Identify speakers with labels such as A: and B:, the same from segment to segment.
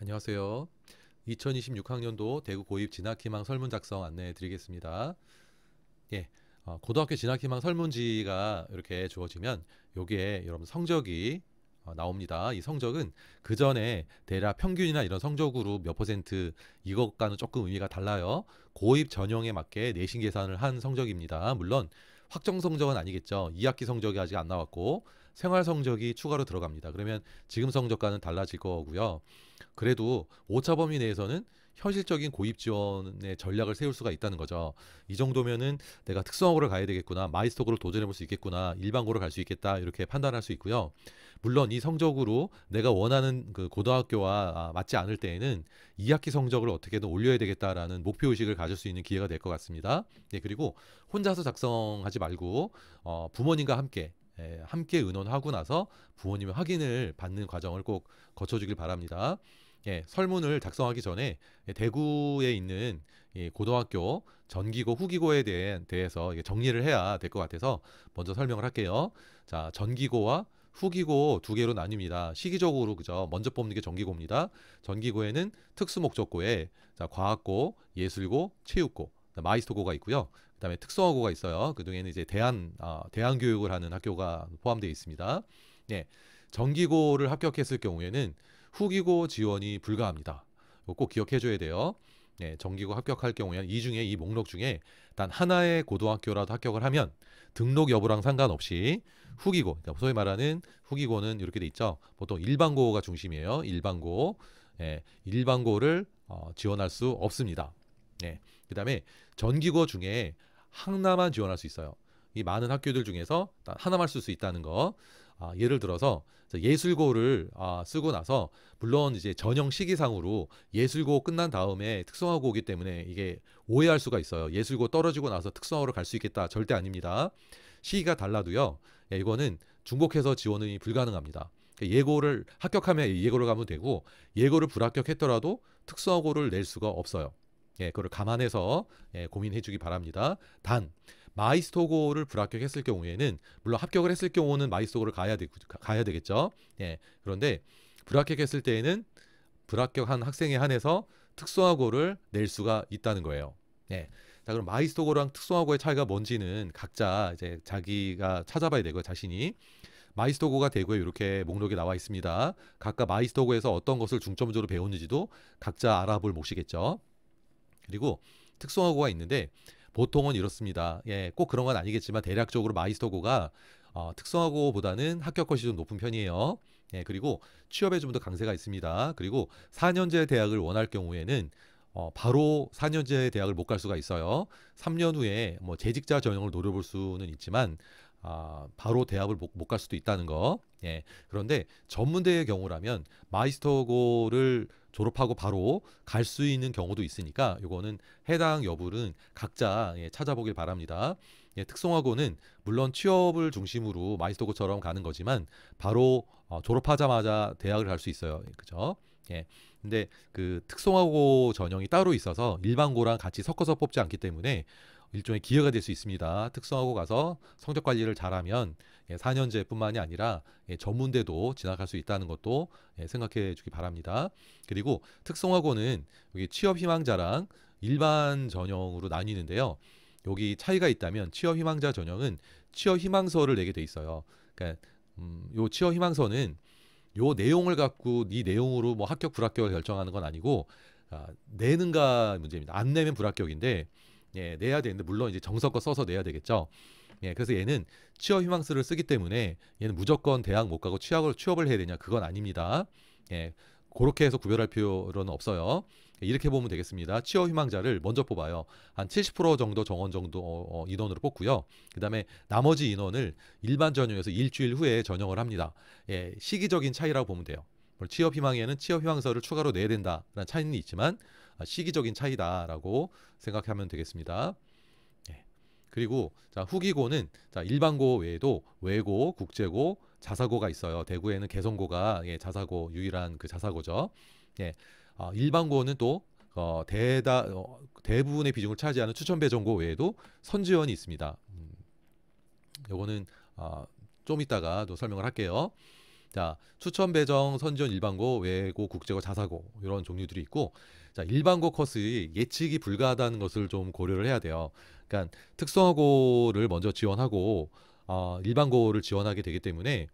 A: 안녕하세요. 2026학년도 대구 고입 진학희망 설문 작성 안내해 드리겠습니다. 예, 고등학교 진학희망 설문지가 이렇게 주어지면 여기에 여러분 성적이 나옵니다. 이 성적은 그 전에 대략 평균이나 이런 성적으로 몇 퍼센트 이것과는 조금 의미가 달라요. 고입 전형에 맞게 내신 계산을 한 성적입니다. 물론 확정 성적은 아니겠죠. 2학기 성적이 아직 안 나왔고 생활 성적이 추가로 들어갑니다. 그러면 지금 성적과는 달라질 거고요. 그래도 오차 범위 내에서는 현실적인 고입 지원의 전략을 세울 수가 있다는 거죠. 이 정도면은 내가 특성화고를 가야 되겠구나, 마이스터고를 도전해 볼 수 있겠구나, 일반고를 갈 수 있겠다 이렇게 판단할 수 있고요. 물론 이 성적으로 내가 원하는 그 고등학교와 맞지 않을 때에는 2학기 성적을 어떻게든 올려야 되겠다라는 목표 의식을 가질 수 있는 기회가 될 것 같습니다. 네, 그리고 혼자서 작성하지 말고 부모님과 함께 의논하고 나서 부모님의 확인을 받는 과정을 꼭 거쳐주길 바랍니다. 예, 설문을 작성하기 전에 대구에 있는 고등학교 전기고 후기고에 대해서 정리를 해야 될 것 같아서 먼저 설명을 할게요. 자, 전기고와 후기고 두 개로 나뉩니다. 시기적으로 그죠? 먼저 뽑는 게 전기고입니다. 전기고에는 특수목적고에 자, 과학고, 예술고, 체육고, 마이스터고가 있고요. 그다음에 특성화고가 있어요. 그 중에는 이제 대안 교육을 하는 학교가 포함되어 있습니다. 예, 전기고를 합격했을 경우에는 후기고 지원이 불가합니다. 이거 꼭 기억해줘야 돼요. 네, 정기고 합격할 경우에는 이 목록 중에 단 하나의 고등학교라도 합격을 하면 등록 여부랑 상관없이 후기고, 그러니까 소위 말하는 후기고는 이렇게 돼 있죠. 보통 일반고가 중심이에요. 일반고, 일반고를 지원할 수 없습니다. 그다음에 전기고 중에 하나만 지원할 수 있어요. 이 많은 학교들 중에서 단 하나만 쓸 수 있다는 거. 예를 들어서 예술고를 쓰고 나서 물론 이제 전형 시기상으로 예술고 끝난 다음에 특성화고이기 때문에 이게 오해할 수가 있어요. 예술고 떨어지고 나서 특성화로 갈 수 있겠다. 절대 아닙니다. 시기가 달라도요. 이거는 중복해서 지원이 불가능합니다. 예고를 합격하면 예고를 가면 되고 예고를 불합격했더라도 특성화고를 낼 수가 없어요. 그걸 감안해서 고민해 주기 바랍니다. 단 마이스터고를 불합격했을 경우에는 물론 합격을 했을 경우는 마이스터고를 가야 되겠죠. 그런데 불합격했을 때에는 불합격한 학생에 한해서 특성화고를 낼 수가 있다는 거예요. 자, 그럼 마이스터고랑 특성화고의 차이가 뭔지는 각자 이제 자기가 찾아봐야 되고요. 자신이 마이스터고가 대구에 이렇게 목록에 나와 있습니다. 각각 마이스터고에서 어떤 것을 중점적으로 배우는지도 각자 알아볼 몫이겠죠. 그리고 특성화고가 있는데 보통은 이렇습니다. 꼭 그런 건 아니겠지만 대략적으로 마이스터고가 특성화고보다는 합격컷이 좀 높은 편이에요. 그리고 취업에 좀 더 강세가 있습니다. 그리고 4년제 대학을 원할 경우에는 바로 4년제 대학을 못 갈 수가 있어요. 3년 후에 뭐 재직자 전형을 노려볼 수는 있지만 바로 대학을 못 갈 수도 있다는 거. 그런데 전문대의 경우라면 마이스터고를 졸업하고 바로 갈 수 있는 경우도 있으니까 이거는 해당 여부는 각자 찾아보길 바랍니다. 특성화고는 물론 취업을 중심으로 마이스터고처럼 가는 거지만 바로 졸업하자마자 대학을 갈 수 있어요. 그죠? 근데 그 특성화고 전형이 따로 있어서 일반고랑 같이 섞어서 뽑지 않기 때문에 일종의 기회가 될 수 있습니다. 특성화고 가서 성적 관리를 잘하면 4년제뿐만이 아니라 전문대도 진학할 수 있다는 것도 생각해 주기 바랍니다. 그리고 특성화고는 여기 취업 희망자랑 일반 전형으로 나뉘는데요. 여기 차이가 있다면 취업 희망자 전형은 취업 희망서를 내게 돼 있어요. 그러니까 요 취업 희망서는 요 내용을 갖고 이 내용으로 뭐 합격 불합격을 결정하는 건 아니고 내는가 문제입니다. 안 내면 불합격인데 내야 되는데 물론 이제 정석껏 써서 내야 되겠죠. 그래서 얘는 취업 희망서를 쓰기 때문에 얘는 무조건 대학 못 가고 취업을 해야 되냐 그건 아닙니다. 그렇게 해서 구별할 필요는 없어요. 이렇게 보면 되겠습니다. 취업 희망자를 먼저 뽑아요. 한 70% 정도 정원 정도 인원으로 뽑고요. 그 다음에 나머지 인원을 일반 전형에서 일주일 후에 전형을 합니다. 시기적인 차이라고 보면 돼요. 취업 희망에는 취업 희망서를 추가로 내야 된다라는 차이는 있지만 시기적인 차이다라고 생각하면 되겠습니다. 그리고 자, 후기고는 자, 일반고 외에도 외고, 국제고, 자사고가 있어요. 대구에는 개성고가 자사고 유일한 그 자사고죠. 일반고는 또 대부분의 비중을 차지하는 추천배정고 외에도 선지원이 있습니다. 요거는 좀 이따가 또 설명을 할게요. 자, 추천 배정, 선지원 일반고, 외고, 국제고, 자사고 이런 종류들이 있고, 자, 일반고 컷이 예측이 불가하다는 것을 좀 고려를 해야 돼요. 그러니까 특성화고를 먼저 지원하고 일반고를 지원하게 되기 때문에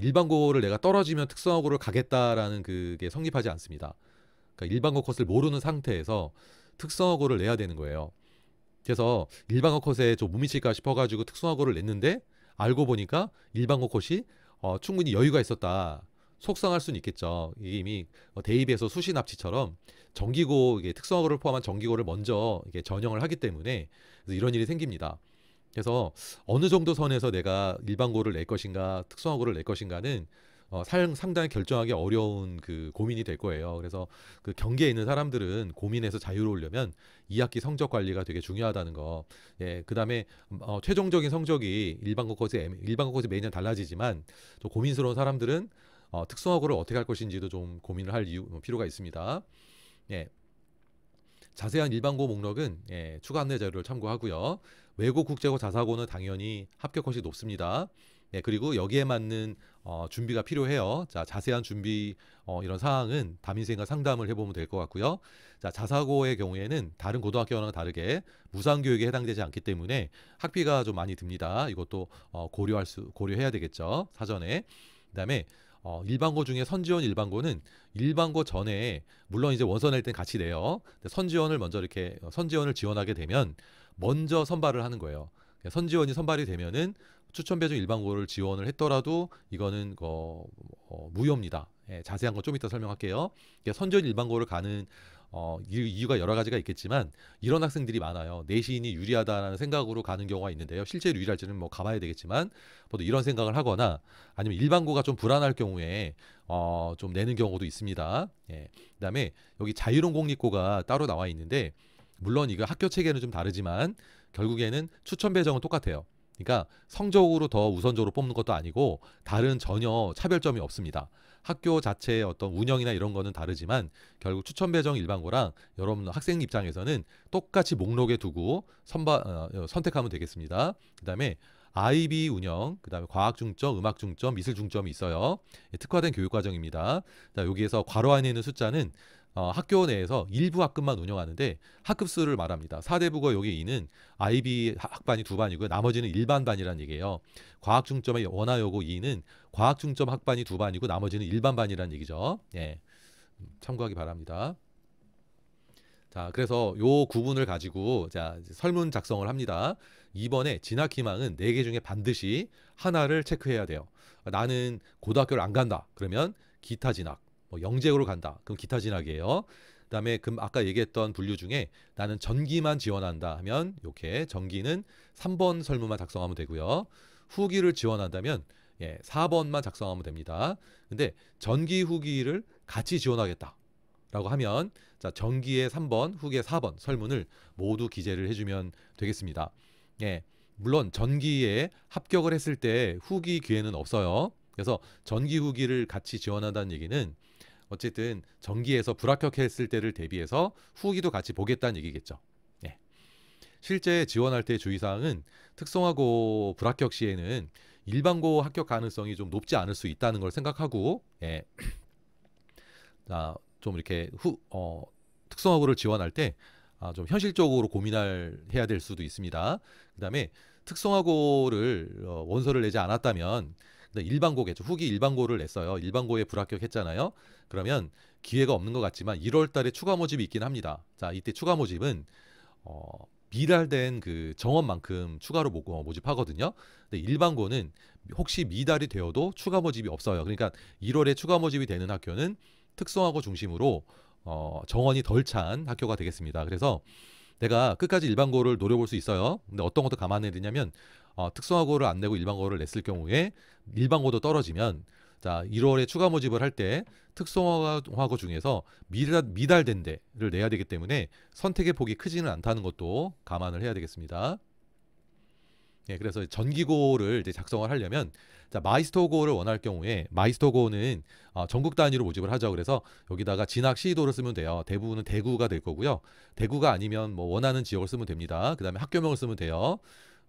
A: 일반고를 내가 떨어지면 특성화고를 가겠다라는 그게 성립하지 않습니다. 그러니까 일반고 컷을 모르는 상태에서 특성화고를 내야 되는 거예요. 그래서 일반고 컷에 좀 못 미칠까 싶어가지고 특성화고를 냈는데 알고 보니까 일반고 컷이 충분히 여유가 있었다. 속상할 수는 있겠죠. 이게 이미 대입에서 수시 납치처럼 정기고 이게 특성화고를 포함한 정기고를 먼저 이게 전형을 하기 때문에 그래서 이런 일이 생깁니다. 그래서 어느 정도 선에서 내가 일반고를 낼 것인가 특성화고를 낼 것인가는 상당히 결정하기 어려운 그 고민이 될 거예요. 그래서 그 경계에 있는 사람들은 고민에서 자유로우려면 2학기 성적 관리가 되게 중요하다는 거. 예, 그다음에 최종적인 성적이 일반고 컷이 매년 달라지지만 좀 고민스러운 사람들은 특성화고를 어떻게 할 것인지도 좀 고민을 할 필요가 있습니다. 예. 자세한 일반고 목록은 추가 안내 자료를 참고하고요. 외고, 국제고, 자사고는 당연히 합격 컷이 높습니다. 그리고 여기에 맞는 준비가 필요해요. 자, 자세한 준비 이런 사항은 담임선생님과 상담을 해보면 될 것 같고요. 자, 자사고의 경우에는 다른 고등학교와는 다르게 무상교육에 해당되지 않기 때문에 학비가 좀 많이 듭니다. 이것도 고려해야 되겠죠. 사전에. 그다음에 일반고 중에 선지원 일반고는 일반고 전에 물론 이제 원서 낼 땐 같이 내요. 선지원을 먼저 이렇게 선지원을 지원하게 되면 먼저 선발을 하는 거예요. 선지원이 선발이 되면은 추천 배정 일반고를 지원을 했더라도 이거는 무효입니다. 자세한 건 좀 이따 설명할게요. 선지원 일반고를 가는 이유가 여러 가지가 있겠지만 이런 학생들이 많아요. 내신이 유리하다는 생각으로 가는 경우가 있는데요. 실제로 유리할지는 뭐 가봐야 되겠지만 보통 이런 생각을 하거나 아니면 일반고가 좀 불안할 경우에 좀 내는 경우도 있습니다. 그다음에 여기 자유로운 공립고가 따로 나와 있는데 물론 이거 학교 체계는 좀 다르지만 결국에는 추천 배정은 똑같아요. 그러니까 성적으로 더 우선적으로 뽑는 것도 아니고 다른 전혀 차별점이 없습니다. 학교 자체의 어떤 운영이나 이런 거는 다르지만 결국 추천 배정 일반고랑 여러분 학생 입장에서는 똑같이 목록에 두고 선택하면 되겠습니다. 그다음에 IB 운영, 그다음에 과학 중점, 음악 중점, 미술 중점이 있어요. 특화된 교육 과정입니다. 자, 여기에서 괄호 안에 있는 숫자는 학교 내에서 일부 학급만 운영하는데 학급 수를 말합니다. 4대 국어 여기 2는 IB 학반이 2반이고요. 나머지는 일반반이라는 얘기예요. 과학 중점의 원화여고 2는 과학 중점 학반이 2반이고 나머지는 일반반이라는 얘기죠. 예. 참고하기 바랍니다. 자, 그래서 요 구분을 가지고 자, 설문 작성을 합니다. 이번에 진학 희망은 4개 중에 반드시 하나를 체크해야 돼요. 나는 고등학교를 안 간다. 그러면 기타 진학. 영재고로 간다. 그럼 기타 진학이에요. 그다음에 아까 얘기했던 분류 중에 나는 전기만 지원한다 하면 이렇게 전기는 3번 설문만 작성하면 되고요. 후기를 지원한다면 4번만 작성하면 됩니다. 근데 전기 후기를 같이 지원하겠다라고 하면 자, 전기의 3번, 후기의 4번 설문을 모두 기재를 해주면 되겠습니다. 물론 전기에 합격을 했을 때 후기 기회는 없어요. 그래서 전기 후기를 같이 지원한다는 얘기는 어쨌든 전기에서 불합격했을 때를 대비해서 후기도 같이 보겠다는 얘기겠죠. 실제 지원할 때 주의사항은 특성화고 불합격 시에는 일반고 합격 가능성이 좀 높지 않을 수 있다는 걸 생각하고 좀 이렇게 특성화고를 지원할 때 좀 현실적으로 해야 될 수도 있습니다. 그 다음에 특성화고를 원서를 내지 않았다면 일반고겠죠. 후기 일반고를 냈어요. 일반고에 불합격했잖아요. 그러면 기회가 없는 것 같지만 1월 달에 추가 모집이 있긴 합니다. 자, 이때 추가 모집은 미달된 그 정원만큼 추가로 모집하거든요. 근데 일반고는 혹시 미달이 되어도 추가 모집이 없어요. 그러니까 1월에 추가 모집이 되는 학교는 특성화고 중심으로 정원이 덜 찬 학교가 되겠습니다. 그래서 내가 끝까지 일반고를 노려볼 수 있어요. 근데 어떤 것도 감안해야 되냐면 특성화고를 안 내고 일반고를 냈을 경우에 일반고도 떨어지면 자 1월에 추가 모집을 할 때 특성화고 중에서 미달된 데를 내야 되기 때문에 선택의 폭이 크지는 않다는 것도 감안을 해야 되겠습니다. 그래서 전기고를 이제 작성을 하려면 자, 마이스터고를 원할 경우에 마이스터고는 전국 단위로 모집을 하죠. 그래서 여기다가 진학 시도를 쓰면 돼요. 대부분은 대구가 될 거고요. 대구가 아니면 뭐 원하는 지역을 쓰면 됩니다. 그 다음에 학교명을 쓰면 돼요.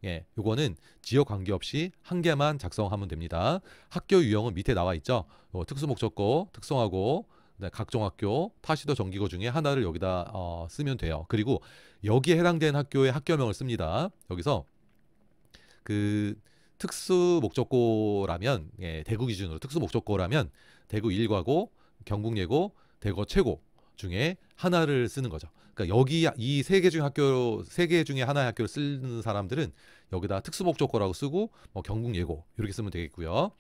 A: 예, 요거는 지역 관계없이 한 개만 작성하면 됩니다. 학교 유형은 밑에 나와 있죠. 특수목적고, 특성화고, 그다음에 각종 학교, 타시도 정기고 중에 하나를 여기다 쓰면 돼요. 그리고 여기에 해당되는 학교의 학교명을 씁니다. 여기서 그 특수목적고라면, 예, 대구 기준으로 특수목적고라면 대구 일과고, 경북예고, 대구 최고 중에 하나를 쓰는 거죠. 그러니까 여기 이 세 개 중 학교, 세 개 중에 하나의 학교를 쓰는 사람들은 여기다 특수목적고라고 쓰고 뭐 경북예고 이렇게 쓰면 되겠고요.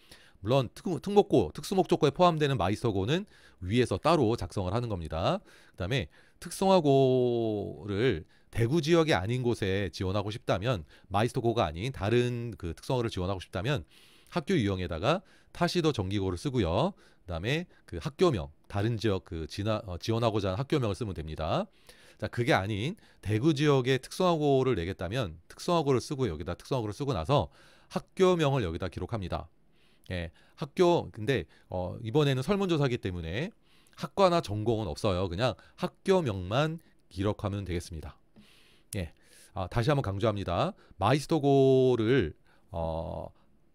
A: 물론 특목고, 특수목적고에 포함되는 마이스터고는 위에서 따로 작성을 하는 겁니다. 그다음에 특성화고를 대구 지역이 아닌 곳에 지원하고 싶다면, 마이스터고가 아닌 다른 그 특성화를 지원하고 싶다면 학교 유형에다가 타시도 정기고를 쓰고요. 그다음에 그 학교명, 다른 지역 그 지원하고자 하는 학교명을 쓰면 됩니다. 자, 그게 아닌 대구 지역의 특성화고를 내겠다면 특성화고를 쓰고 여기다 특성화고를 쓰고 나서 학교명을 여기다 기록합니다. 예, 학교 근데 이번에는 설문조사기 때문에 학과나 전공은 없어요. 그냥 학교명만 기록하면 되겠습니다. 예, 다시 한번 강조합니다. 마이스터고를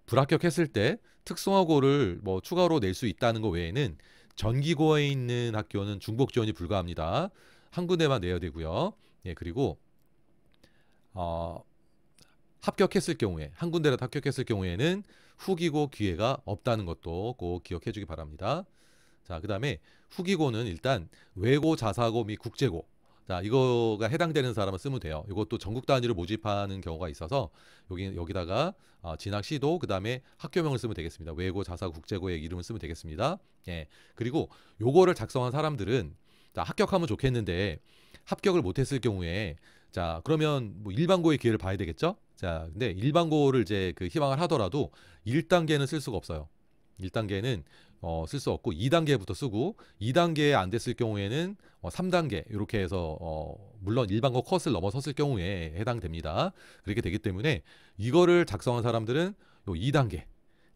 A: 불합격했을 때 특성화고를 뭐 추가로 낼 수 있다는 것 외에는 전기고에 있는 학교는 중복 지원이 불가합니다. 한 군데만 내야 되고요. 예, 그리고 합격했을 경우에, 한 군데라도 합격했을 경우에는 후기고 기회가 없다는 것도 꼭 기억해 주기 바랍니다. 자, 그 다음에 후기고는 일단 외고, 자사고 및 국제고, 자, 이거가 해당되는 사람은 쓰면 돼요. 이것도 전국 단위로 모집하는 경우가 있어서 여기다가 진학 시도, 그 다음에 학교명을 쓰면 되겠습니다. 외고, 자사, 국제고의 이름을 쓰면 되겠습니다. 예, 그리고 요거를 작성한 사람들은, 자, 합격하면 좋겠는데 합격을 못했을 경우에, 자, 그러면 뭐 일반고의 기회를 봐야 되겠죠? 자, 근데 일반고를 이제 그 희망을 하더라도 1단계는 쓸 수가 없어요. 1단계는 쓸 수 없고 2단계부터 쓰고, 2단계에 안 됐을 경우에는 3단계 이렇게 해서 물론 일반고 컷을 넘어섰을 경우에 해당됩니다. 그렇게 되기 때문에 이거를 작성한 사람들은 요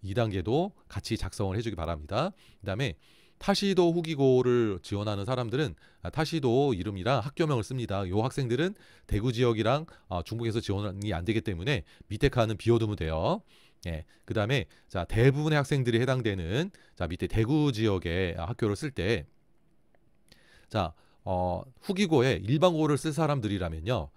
A: 2단계도 같이 작성을 해주기 바랍니다. 그다음에 타시도 후기고를 지원하는 사람들은 타시도 이름이랑 학교명을 씁니다. 요 학생들은 대구 지역이랑 중국에서 지원이 안 되기 때문에 밑에 칸은 비워두면 돼요. 예, 그 다음에 자, 대부분의 학생들이 해당되는, 자, 밑에 대구 지역의 학교를 쓸 때, 자, 후기고에 일반고를 쓸 사람들이라면요, 요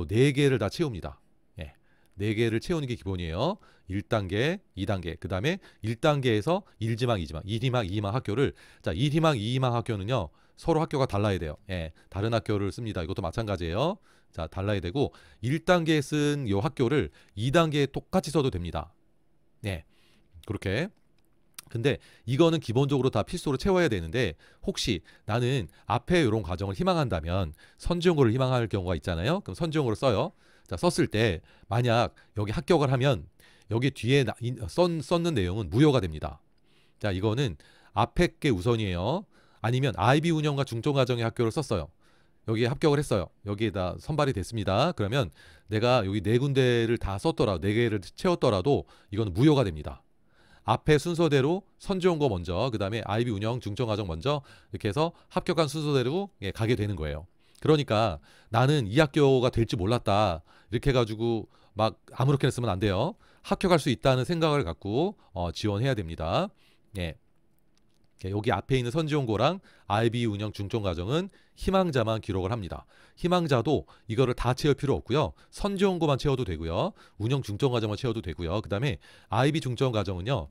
A: 4개를 다 채웁니다. 예, 4개를 채우는 게 기본이에요. 1단계, 2단계, 그 다음에 1단계에서 1지망, 2지망, 1희망, 2희망 학교를, 자, 1희망, 2희망 학교는요, 서로 학교가 달라야 돼요. 예, 다른 학교를 씁니다. 이것도 마찬가지예요. 자, 달라야 되고, 1단계에 쓴 요 학교를 2단계에 똑같이 써도 됩니다. 네, 그렇게. 근데 이거는 기본적으로 다 필수로 채워야 되는데, 혹시 나는 앞에 이런 과정을 희망한다면 선지용고를 희망할 경우가 있잖아요. 그럼 선지용고를 써요. 자, 썼을 때 만약 여기 합격을 하면 여기 뒤에 썼는 내용은 무효가 됩니다. 자, 이거는 앞에 게 우선이에요. 아니면 IB 운영과 중점과정의 학교를 썼어요. 여기에 합격을 했어요. 여기에다 선발이 됐습니다. 그러면 내가 여기 4군데를 다 썼더라도, 4개를 채웠더라도 이거는 무효가 됩니다. 앞에 순서대로 선지용고 먼저, 그 다음에 IB 운영 중점과정 먼저 이렇게 해서 합격한 순서대로 가게 되는 거예요. 그러니까 나는 이 학교가 될지 몰랐다, 이렇게 해가지고 막 아무렇게나 쓰면 안 돼요. 합격할 수 있다는 생각을 갖고 지원해야 됩니다. 예. 여기 앞에 있는 선지용고랑 IB 운영 중점과정은 희망자만 기록을 합니다. 희망자도 이거를 다 채울 필요 없고요. 선지용고만 채워도 되고요. 운영 중점과정만 채워도 되고요. 그 다음에 IB 중점과정은요,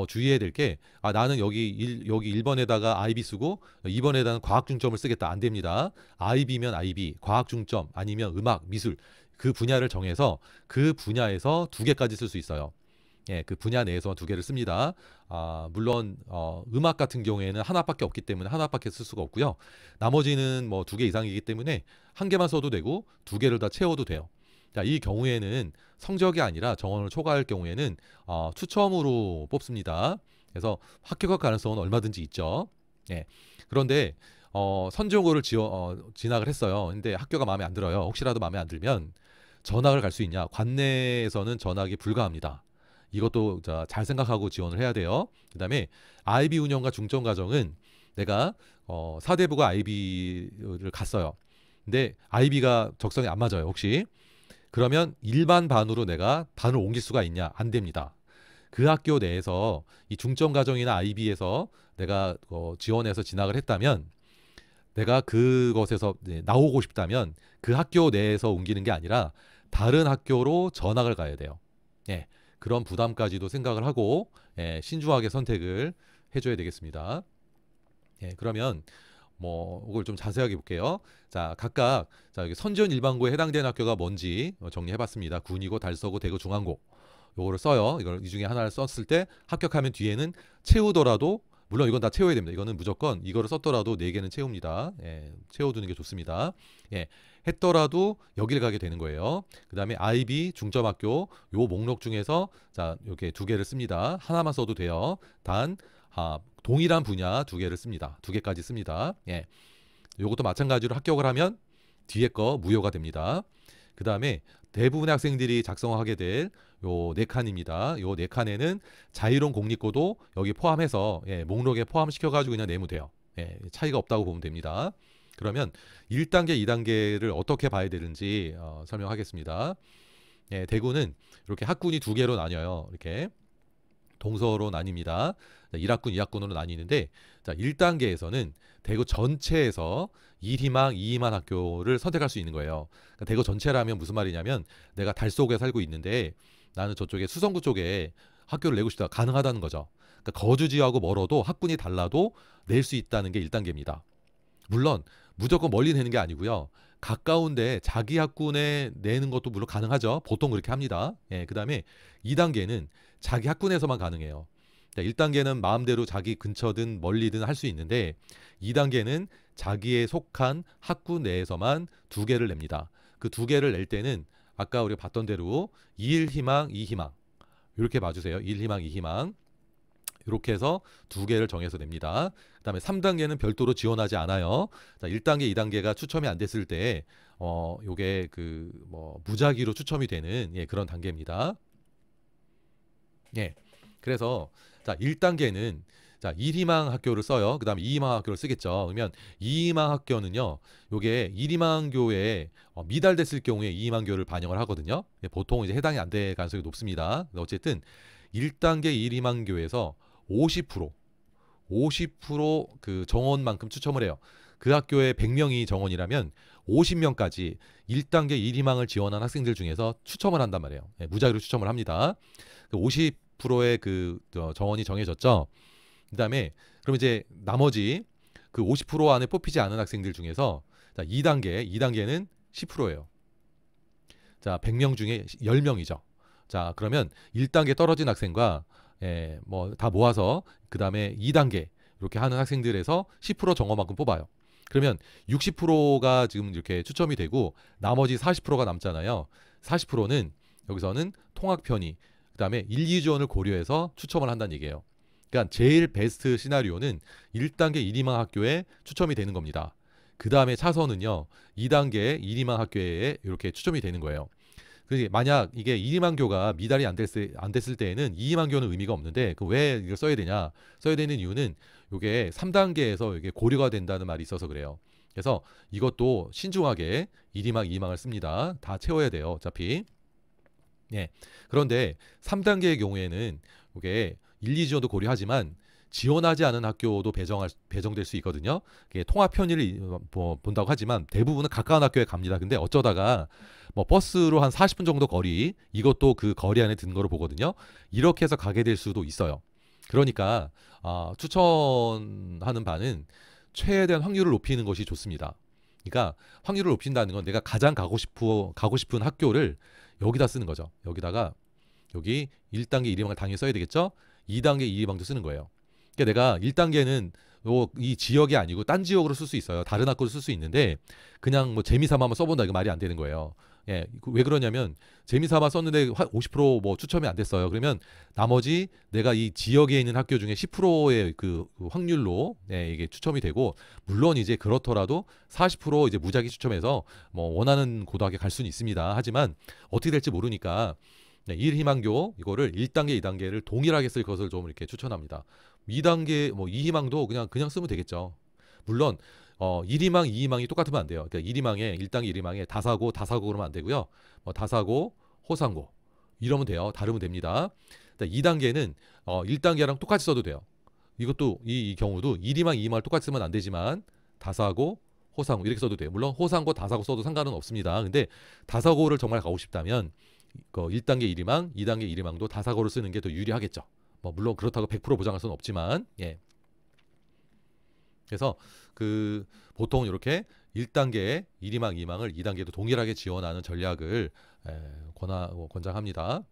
A: 주의해야 될 게, 나는 여기 1번에다가 IB 쓰고 2번에다는 과학중점을 쓰겠다, 안 됩니다. IB면 IB, 과학중점 아니면 음악, 미술, 그 분야를 정해서 그 분야에서 2개까지 쓸 수 있어요. 예, 그 분야 내에서 2개를 씁니다. 물론 음악 같은 경우에는 하나밖에 없기 때문에 하나밖에 쓸 수가 없고요. 나머지는 뭐 2개 이상이기 때문에 1개만 써도 되고 2개를 다 채워도 돼요. 자, 이 경우에는 성적이 아니라 정원을 초과할 경우에는 추첨으로 뽑습니다. 그래서 합격할 가능성은 얼마든지 있죠. 예. 그런데 선지용고를 진학을 했어요. 근데 학교가 마음에 안 들어요. 혹시라도 마음에 안 들면 전학을 갈 수 있냐? 관내에서는 전학이 불가합니다. 이것도 잘 생각하고 지원을 해야 돼요. 그 다음에 IB 운영과 중점 과정은 내가 사대부가 IB를 갔어요. 근데 IB가 적성에 안 맞아요. 혹시 그러면 일반 반으로 내가 반을 옮길 수가 있냐? 안 됩니다. 그 학교 내에서 이 중점 과정이나 IB에서 내가 지원해서 진학을 했다면 내가 그것에서 나오고 싶다면 그 학교 내에서 옮기는 게 아니라 다른 학교로 전학을 가야 돼요. 예, 그런 부담까지도 생각을 하고 신중하게 선택을 해줘야 되겠습니다. 예, 그러면 이걸 좀 자세하게 볼게요. 자, 각각 여기 선지원 일반고에 해당되는 학교가 뭔지 정리해봤습니다. 군이고 달서고 대구 중앙고 요거를 써요. 이걸 이 중에 하나를 썼을 때 합격하면 뒤에는 채우더라도 물론 이건 다 채워야 됩니다. 이거는 무조건 이거를 썼더라도 4개는 채웁니다. 예, 채워두는 게 좋습니다. 예, 했더라도 여기를 가게 되는 거예요. 그 다음에 IB 중점학교 요 목록 중에서 자 이렇게 2개를 씁니다. 하나만 써도 돼요. 단 동일한 분야 2개를 씁니다. 2개까지 씁니다. 예, 요것도 마찬가지로 합격을 하면 뒤에 거 무효가 됩니다. 그 다음에 대부분의 학생들이 작성하게 될 요 4칸입니다. 요 4칸에는 자유로운 공립고도 여기 포함해서 목록에 포함시켜가지고 그냥 내면 돼요. 차이가 없다고 보면 됩니다. 그러면 1단계, 2단계를 어떻게 봐야 되는지 설명하겠습니다. 대구는 이렇게 학군이 2개로 나뉘어요. 이렇게 동서로 나뉩니다. 1학군, 2학군으로 나뉘는데 자, 1단계에서는 대구 전체에서 1희망, 2희망 학교를 선택할 수 있는 거예요. 그러니까 대구 전체라면 무슨 말이냐면 내가 달서구에 살고 있는데 나는 저쪽에 수성구 쪽에 학교를 내고 싶다. 가능하다는 거죠. 그러니까 거주지하고 멀어도 학군이 달라도 낼 수 있다는 게 1단계입니다. 물론 무조건 멀리 내는 게 아니고요. 가까운데 자기 학군에 내는 것도 물론 가능하죠. 보통 그렇게 합니다. 그 다음에 2단계는 자기 학군에서만 가능해요. 1단계는 마음대로 자기 근처든 멀리든 할 수 있는데 2단계는 자기에 속한 학군 내에서만 2개를 냅니다. 그 2개를 낼 때는 아까 우리가 봤던 대로 1희망, 2희망 이렇게 봐주세요. 1희망, 2희망 이렇게 해서 2개를 정해서 냅니다. 그 다음에 3단계는 별도로 지원하지 않아요. 자, 1단계, 2단계가 추첨이 안 됐을 때 요게 무작위로 추첨이 되는 그런 단계입니다. 그래서 자 1단계는 자 1희망 학교를 써요. 그 다음에 2희망 학교를 쓰겠죠. 그러면 2희망 학교는요. 요게 1희망교에 미달됐을 경우에 2희망교를 반영을 하거든요. 보통 이제 해당이 안 될 가능성이 높습니다. 어쨌든 1단계 1희망교에서 50% 그 정원만큼 추첨을 해요. 그 학교에 100명이 정원이라면 50명까지 1단계 1희망을 지원한 학생들 중에서 추첨을 한단 말이에요. 무작위로 추첨을 합니다. 50%의 그 정원이 정해졌죠. 그 다음에 그럼 이제 나머지 그 50% 안에 뽑히지 않은 학생들 중에서 자 2단계는 10%예요. 자 100명 중에 10명이죠. 자 그러면 1단계 떨어진 학생과 다 모아서 그 다음에 2단계 이렇게 하는 학생들에서 10% 정원만큼 뽑아요. 그러면 60%가 지금 이렇게 추첨이 되고 나머지 40%가 남잖아요. 40%는 여기서는 통학 편의 그 다음에 1, 2지원을 고려해서 추첨을 한다는 얘기예요. 그러니까 제일 베스트 시나리오는 1단계 1희망 학교에 추첨이 되는 겁니다. 그 다음에 차선은요 2단계 1희망 학교에 이렇게 추첨이 되는 거예요. 그래서 만약 이게 1희망교가 미달이 안 됐을 때에는 2희망교는 의미가 없는데 왜 이걸 써야 되냐? 써야 되는 이유는 이게 3단계에서 이게 고려가 된다는 말이 있어서 그래요. 그래서 이것도 신중하게 1희망, 2희망을 씁니다. 다 채워야 돼요. 어차피. 그런데 3단계의 경우에는 이게 1, 2지원도 고려하지만 지원하지 않은 학교도 배정될 수 있거든요. 통합 편의를 본다고 하지만 대부분은 가까운 학교에 갑니다. 근데 어쩌다가 버스로 한 40분 정도 거리 이것도 그 거리 안에 든 거로 보거든요. 이렇게 해서 가게 될 수도 있어요. 그러니까 추천하는 바는 최대한 확률을 높이는 것이 좋습니다. 그러니까 확률을 높인다는 건 내가 가장 가고 싶은 학교를 여기다 쓰는 거죠. 여기다가 여기 1단계 1희망을 당연히 써야 되겠죠. 2단계 2희망도 쓰는 거예요. 그러니까 내가 1단계는 이 지역이 아니고 딴 지역으로 쓸 수 있어요. 다른 학교로 쓸 수 있는데 그냥 재미삼아 한번 써본다 이거 말이 안 되는 거예요. 왜 그러냐면 재미삼아 썼는데 50% 추첨이 안 됐어요. 그러면 나머지 내가 이 지역에 있는 학교 중에 10%의 그 확률로 이게 추첨이 되고 물론 이제 그렇더라도 40% 이제 무작위 추첨해서 원하는 고등학교 갈 수는 있습니다. 하지만 어떻게 될지 모르니까 1희망교 이거를 1단계, 2단계를 동일하게 쓸 것을 좀 이렇게 추천합니다. 2단계 2희망도 그냥 쓰면 되겠죠. 물론 1희망, 2희망이 똑같으면 안 돼요. 그러니까 1희망에 1단계 1희망에 다사고 그러면 안 되고요. 다사고, 호상고 이러면 돼요. 다르면 됩니다. 2단계는 1단계랑 똑같이 써도 돼요. 이것도 이 경우도 1희망, 2희망을 똑같이 쓰면 안 되지만 다사고, 호상고 이렇게 써도 돼요. 물론 호상고, 다사고 써도 상관은 없습니다. 근데 다사고를 정말 가고 싶다면 1단계 1희망, 2단계 1희망도 다사고를 쓰는 게 더 유리하겠죠. 물론 그렇다고 100% 보장할 수는 없지만 예. 그래서 보통 이렇게 1단계 1희망, 2희망을 2단계도 동일하게 지원하는 전략을 권장합니다.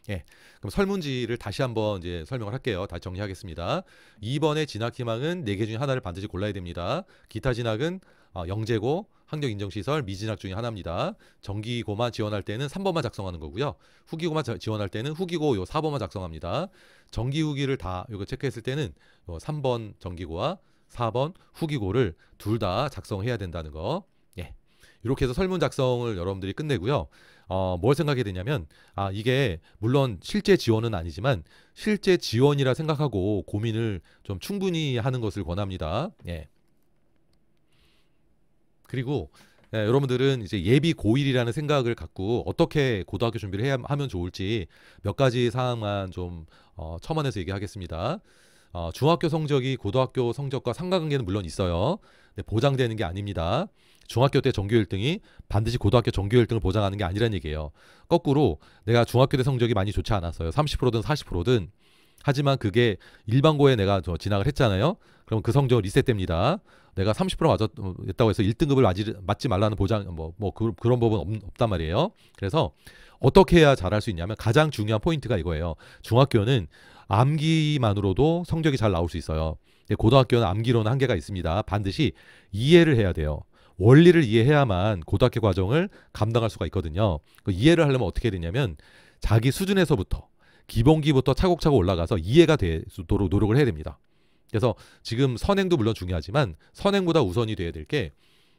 A: 예, 그럼 설문지를 다시 한번 이제 설명을 할게요. 다시 정리하겠습니다. 2번의 진학희망은 4개 중에 하나를 반드시 골라야 됩니다. 기타 진학은 영재고, 환경인정시설, 미진학 중에 하나입니다. 정기고만 지원할 때는 3번만 작성하는 거고요. 후기고만 지원할 때는 후기고 요 4번만 작성합니다. 정기 후기를 다 이거 체크했을 때는 3번 정기고와 4번 후기고를 둘 다 작성해야 된다는 거. 예. 이렇게 해서 설문 작성을 여러분들이 끝내고요. 뭘 생각해야 되냐면 이게 물론 실제 지원은 아니지만 실제 지원이라 생각하고 고민을 좀 충분히 하는 것을 권합니다. 예. 그리고 여러분들은 이제 예비 고1이라는 생각을 갖고 어떻게 고등학교 준비를 하면 좋을지 몇 가지 사항만 좀 첨언해서 얘기하겠습니다. 중학교 성적이 고등학교 성적과 상관관계는 물론 있어요. 근데 보장되는 게 아닙니다. 중학교 때 전교 1등이 반드시 고등학교 전교 1등을 보장하는 게 아니란 얘기예요. 거꾸로 내가 중학교 때 성적이 많이 좋지 않았어요. 30%든 40%든. 하지만 그게 일반고에 내가 진학을 했잖아요. 그럼 그 성적은 리셋됩니다. 내가 30% 맞았다고 해서 1등급을 맞지 말라는 보장 그런 법은 없단 말이에요. 그래서 어떻게 해야 잘할 수 있냐면 가장 중요한 포인트가 이거예요. 중학교는 암기만으로도 성적이 잘 나올 수 있어요. 근데 고등학교는 암기로는 한계가 있습니다. 반드시 이해를 해야 돼요. 원리를 이해해야만 고등학교 과정을 감당할 수가 있거든요. 그 이해를 하려면 어떻게 되냐면 자기 수준에서부터 기본기부터 차곡차곡 올라가서 이해가 되도록 노력을 해야 됩니다. 그래서 지금 선행도 물론 중요하지만 선행보다 우선이 돼야 될 게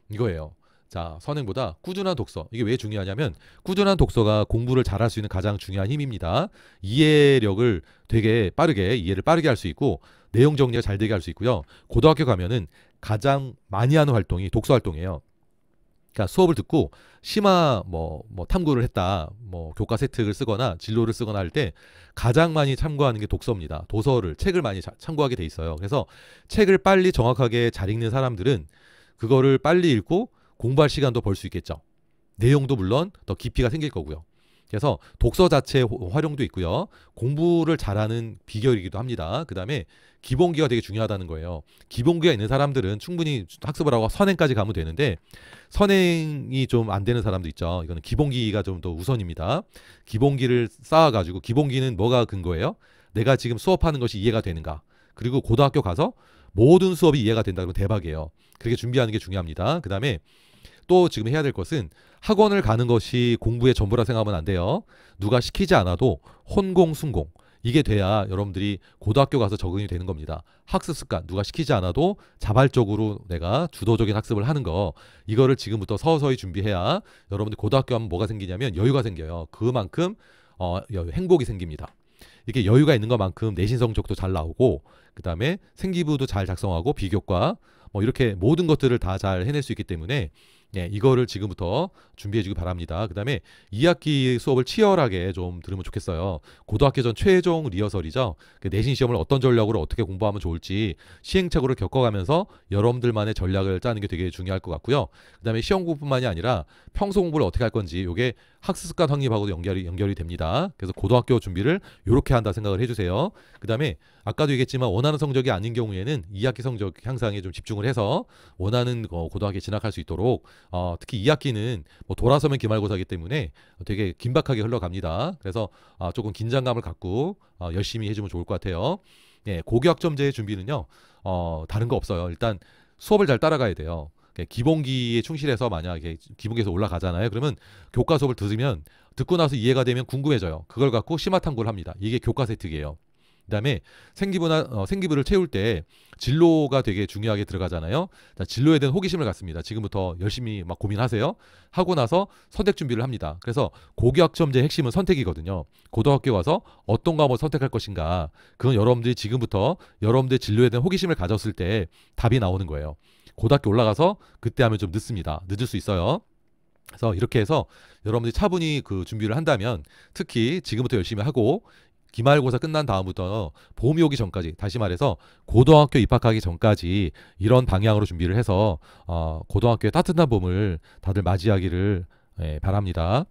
A: 이거예요. 자, 선행보다 꾸준한 독서. 이게 왜 중요하냐면 꾸준한 독서가 공부를 잘할 수 있는 가장 중요한 힘입니다. 이해력을 되게 빠르게 이해를 빠르게 할 수 있고 내용 정리가 잘 되게 할 수 있고요. 고등학교 가면은 가장 많이 하는 활동이 독서 활동이에요. 그러니까 수업을 듣고 심화 탐구를 했다. 교과 세트를 쓰거나 진로를 쓰거나 할 때 가장 많이 참고하는 게 독서입니다. 책을 많이 참고하게 돼 있어요. 그래서 책을 빨리 정확하게 잘 읽는 사람들은 그거를 빨리 읽고 공부할 시간도 벌 수 있겠죠. 내용도 물론 더 깊이가 생길 거고요. 그래서 독서 자체의 활용도 있고요. 공부를 잘하는 비결이기도 합니다. 그 다음에 기본기가 되게 중요하다는 거예요. 기본기가 있는 사람들은 충분히 학습을 하고 선행까지 가면 되는데 선행이 좀 안 되는 사람도 있죠. 이거는 기본기가 좀 더 우선입니다. 기본기를 쌓아가지고 기본기는 뭐가 근거예요? 내가 지금 수업하는 것이 이해가 되는가? 그리고 고등학교 가서 모든 수업이 이해가 된다 그러면 대박이에요. 그렇게 준비하는 게 중요합니다. 그 다음에 또 지금 해야 될 것은 학원을 가는 것이 공부의 전부라 생각하면 안 돼요. 누가 시키지 않아도 혼공순공. 이게 돼야 여러분들이 고등학교 가서 적응이 되는 겁니다. 학습 습관. 누가 시키지 않아도 자발적으로 내가 주도적인 학습을 하는 거. 이거를 지금부터 서서히 준비해야 여러분들 고등학교 하면 뭐가 생기냐면 여유가 생겨요. 그만큼 행복이 생깁니다. 이렇게 여유가 있는 것만큼 내신 성적도 잘 나오고 그 다음에 생기부도 잘 작성하고 비교과 이렇게 모든 것들을 다 잘 해낼 수 있기 때문에 이거를 지금부터 준비해 주기 바랍니다. 그 다음에 2학기 수업을 치열하게 좀 들으면 좋겠어요. 고등학교 전 최종 리허설이죠. 내신 시험을 어떤 전략으로 어떻게 공부하면 좋을지 시행착오를 겪어가면서 여러분들만의 전략을 짜는 게 되게 중요할 것 같고요. 그 다음에 시험 공부뿐만이 아니라 평소 공부를 어떻게 할 건지 이게 학습 습관 확립하고도 연결이 됩니다. 그래서 고등학교 준비를 이렇게 한다 생각을 해주세요. 그 다음에 아까도 얘기했지만 원하는 성적이 아닌 경우에는 2학기 성적 향상에 좀 집중을 해서 원하는 고등학교에 진학할 수 있도록 특히 2학기는 돌아서면 기말고사이기 때문에 되게 긴박하게 흘러갑니다. 그래서 조금 긴장감을 갖고 열심히 해주면 좋을 것 같아요. 고교학점제 준비는요 다른 거 없어요. 일단 수업을 잘 따라가야 돼요. 기본기에 충실해서 만약에 기본기에서 올라가잖아요. 그러면 교과 수업을 듣고 나서 이해가 되면 궁금해져요. 그걸 갖고 심화 탐구를 합니다. 이게 교과 세특이에요. 그다음에 생기부를 채울 때 진로가 되게 중요하게 들어가잖아요. 자, 진로에 대한 호기심을 갖습니다. 지금부터 열심히 막 고민하세요. 하고 나서 선택 준비를 합니다. 그래서 고교학점제의 핵심은 선택이거든요. 고등학교 가서 어떤 과목을 선택할 것인가. 그건 여러분들이 지금부터 여러분들의 진로에 대한 호기심을 가졌을 때 답이 나오는 거예요. 고등학교 올라가서 그때 하면 좀 늦습니다. 늦을 수 있어요. 그래서 이렇게 해서 여러분들이 차분히 그 준비를 한다면, 특히 지금부터 열심히 하고 기말고사 끝난 다음부터 봄이 오기 전까지, 다시 말해서 고등학교 입학하기 전까지 이런 방향으로 준비를 해서 고등학교의 따뜻한 봄을 다들 맞이하기를 바랍니다.